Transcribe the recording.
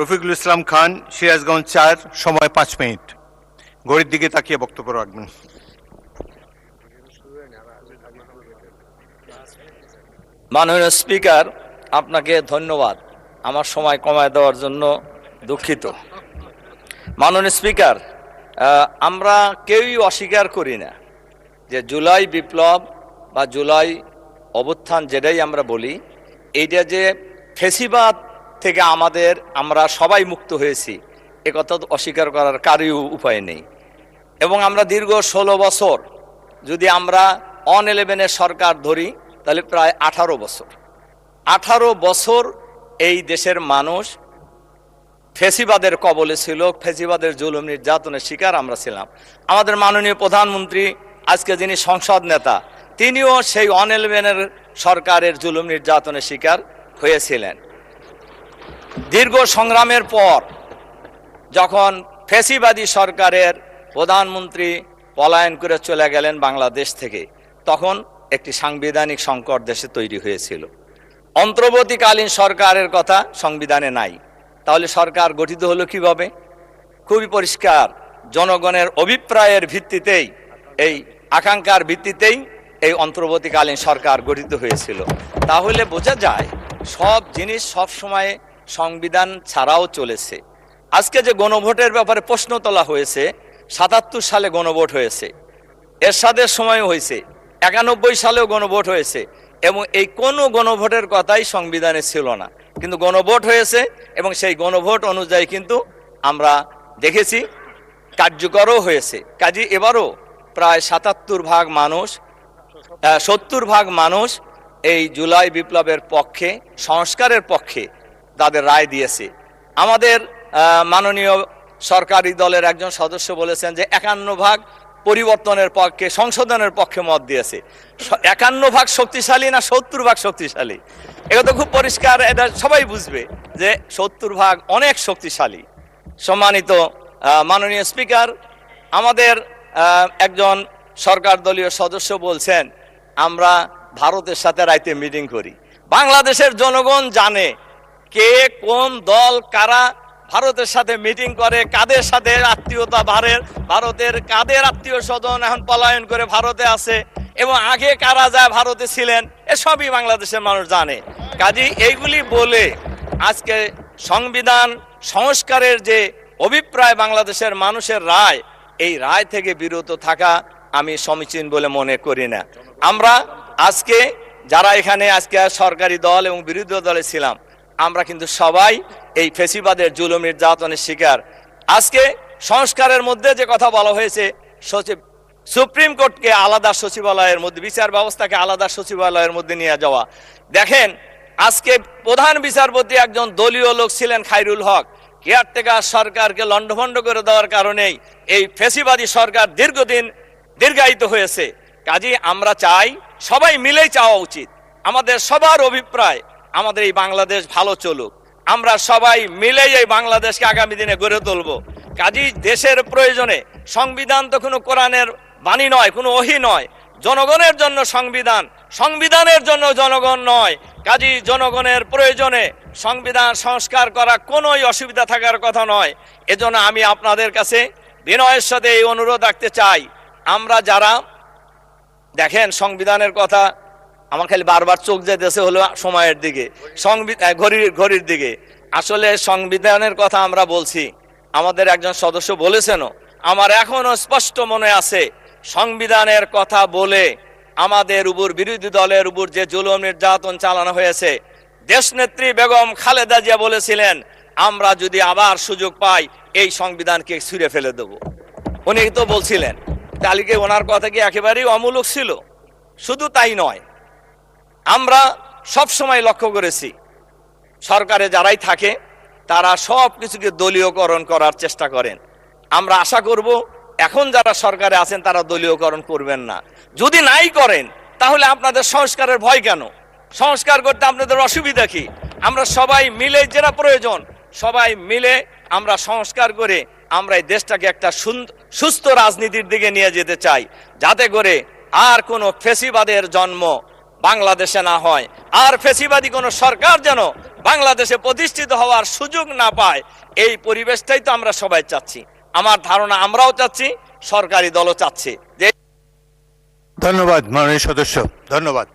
রফিকুল ইসলাম খান, সিরাজগঞ্জ ৪, সময় ৫ মিনিট। ঘড়ির দিকে তাকিয়ে বক্তব্য রাখবেন। মাননীয় স্পিকার, আপনাকে ধন্যবাদ আমার সময় কমায় দেওয়ার জন্য। দুঃখিত। মাননীয় স্পিকার, আমরা কেউই অস্বীকার করি না যে জুলাই বিপ্লব বা জুলাই অভ্যুত্থান যেটাই আমরা বলি, এইটা যে ফেসিবাদ থেকে আমরা সবাই মুক্ত হয়েছি, একথা অস্বীকার করার কারই উপায় নেই। এবং আমরা দীর্ঘ 16 বছর, যদি আমরা 11 সরকার ধরি তাহলে প্রায় 18 বছর এই দেশের মানুষ ফেসিবাদের কবলে ছিল, ফেসিবাদের জুলুম নির্যাতনের শিকার আমরা ছিলাম। আমাদের মাননীয় প্রধানমন্ত্রী, আজকে যিনি সংসদ নেতা, তিনিও সেই 11 সরকারের জুলুম নির্যাতনের শিকার হয়েছিলেন। দীর্ঘ সংগ্রামের পর যখন ফেসিবাদী সরকারের প্রধানমন্ত্রী পলায়ন করে চলে গেলেন বাংলাদেশ থেকে, তখন একটি সাংবিধানিক সংকট দেশে তৈরি হয়েছিল। অন্তর্বর্তীকালীন সরকারের কথা সংবিধানে নাই, তাহলে সরকার গঠিত হলো কিভাবে? খুবই পরিষ্কার, জনগণের অভিপ্রায়ের ভিত্তিতেই, এই আকাঙ্ক্ষার ভিত্তিতেই এই অন্তর্বর্তীকালীন সরকার গঠিত হয়েছিল। তাহলে বোঝা যায় সব জিনিস সব সময় সংবিধান ছাড়াও চলেছে। আজকে যে গণভোটের ব্যাপারে প্রশ্ন তোলা হয়েছে, 77 সালে গণভোট হয়েছে, এরশাদের সময় হয়েছে, 91 সালেও গণভোট হয়েছে, এবং এই কোনো গণভোটের কথাই সংবিধানে ছিল না, কিন্তু গণভোট হয়েছে এবং সেই গণভোট অনুযায়ী কিন্তু আমরা দেখেছি কার্যকরও হয়েছে। কাজে এবারও প্রায় 70 ভাগ মানুষ এই জুলাই বিপ্লবের পক্ষে, সংস্কারের পক্ষে তাদের রায় দিয়েছে। আমাদের মাননীয় সরকারি দলের একজন সদস্য বলেছেন যে 51 ভাগ পরিবর্তনের পক্ষে, সংশোধনের পক্ষে মত দিয়েছে। 51 ভাগ শক্তিশালী না 70 ভাগ শক্তিশালী? এটা তো খুব পরিষ্কার, এটা সবাই বুঝবে যে 70 ভাগ অনেক শক্তিশালী। সম্মানিত মাননীয় স্পিকার, আমাদের একজন সরকার দলীয় সদস্য বলছেন আমরা ভারতের সাথে রাইতে মিটিং করি। বাংলাদেশের জনগণ জানে কে কোন দল কারা ভারতের সাথে মিটিং করে, কাদের সাথে আত্মীয়তা, ভারতের কাদের আত্মীয় স্বজন এখন পলায়ন করে ভারতে আছে, এবং আগে কারা যায় ভারতে ছিলেন, এসবই বাংলাদেশের মানুষ জানে। কাজেই এইগুলি বলে আজকে সংবিধান সংস্কারের যে অভিপ্রায় বাংলাদেশের মানুষের রায়, এই রায় থেকে বিরত থাকা আমি সমীচীন বলে মনে করি না। আমরা আজকে যারা এখানে আজকে সরকারি দল এবং বিরোধী দলে ছিলাম, আমরা কিন্তু সবাই এই ফেসিবাদের জুলুম নির্যাতনের শিকার। আজকে সংস্কারের মধ্যে যে কথা বলা হয়েছে, সুপ্রিম কোর্টকে আলাদা সচিবালয়ের মধ্যে, বিচার ব্যবস্থাকে আলাদা সচিবালয়ের মধ্যে নিয়ে যাওয়া। দেখেন, আজকে প্রধান বিচারপতি একজন দলীয় লোক ছিলেন খায়রুল হক। কেয়ারটেকার সরকারকে লণ্ডভণ্ড করে দেওয়ার কারণেই এই ফেসিবাদী সরকার দীর্ঘায়িত হয়েছে। কাজেই আমরা চাই, সবাই মিলেই চাওয়া উচিত, আমাদের সবার অভিপ্রায় আমাদের এই বাংলাদেশ ভালো চলুক, আমরা সবাই মিলেই এই বাংলাদেশকে আগামী দিনে গড়ে তুলব। কাজেই দেশের প্রয়োজনে, সংবিধান তো কোনো কোরআনের বাণী নয়, কোনো ওহী নয়, জনগণের জন্য সংবিধান, সংবিধানের জন্য জনগণ নয়। কাজেই জনগণের প্রয়োজনে সংবিধান সংস্কার করা কোনোই অসুবিধা থাকার কথা নয়। এজন্য আমি আপনাদের কাছে বিনয়ের সাথে এই অনুরোধ রাখতে চাই, আমরা যারা দেখেন সংবিধানের কথা, আমার খালি বারবার চোখ যেতেছে হলো সময়ের দিকে, ঘড়ির দিকে। আসলে সংবিধানের কথা আমরা বলছি, আমাদের একজন সদস্য বলেছেনও, আমার এখনো স্পষ্ট মনে আছে, সংবিধানের কথা বলে আমাদের উপর, বিরোধী দলের উপর যে জুলুম নির্যাতন চালানো হয়েছে, দেশনেত্রী বেগম খালেদা জিয়া বলেছিলেন আমরা যদি আবার সুযোগ পাই এই সংবিধানকে ছুঁড়ে ফেলে দেব। উনি তো বলছিলেন, তাহলে কি ওনার কথা কি একেবারেই অমূলক ছিল? শুধু তাই নয়, আমরা সব সময় লক্ষ্য করেছি সরকারে যারাই থাকে তারা সব কিছুকে দলীয়করণ করার চেষ্টা করেন। আমরা আশা করব এখন যারা সরকারে আছেন তারা দলীয়করণ করবেন না। যদি নাই করেন তাহলে আপনাদের সংস্কারের ভয় কেন? সংস্কার করতে আপনাদের অসুবিধা কি? আমরা সবাই মিলে, যেটা প্রয়োজন সবাই মিলে আমরা সংস্কার করে আমরা এই দেশটাকে একটা সুস্থ রাজনীতির দিকে নিয়ে যেতে চাই, যাতে করে আর কোনো ফেসিবাদের জন্ম বাংলাদেশে না হয়, আর ফ্যাসিবাদী কোনো সরকার যেন বাংলাদেশে প্রতিষ্ঠিত হওয়ার সুযোগ না পায়, এই পরিবেশটাই তো আমরা সবাই চাচ্ছি। আমার ধারণা আমরাও চাচ্ছি, সরকারি দলও চাচ্ছে যে। ধন্যবাদ মাননীয় সদস্য, ধন্যবাদ।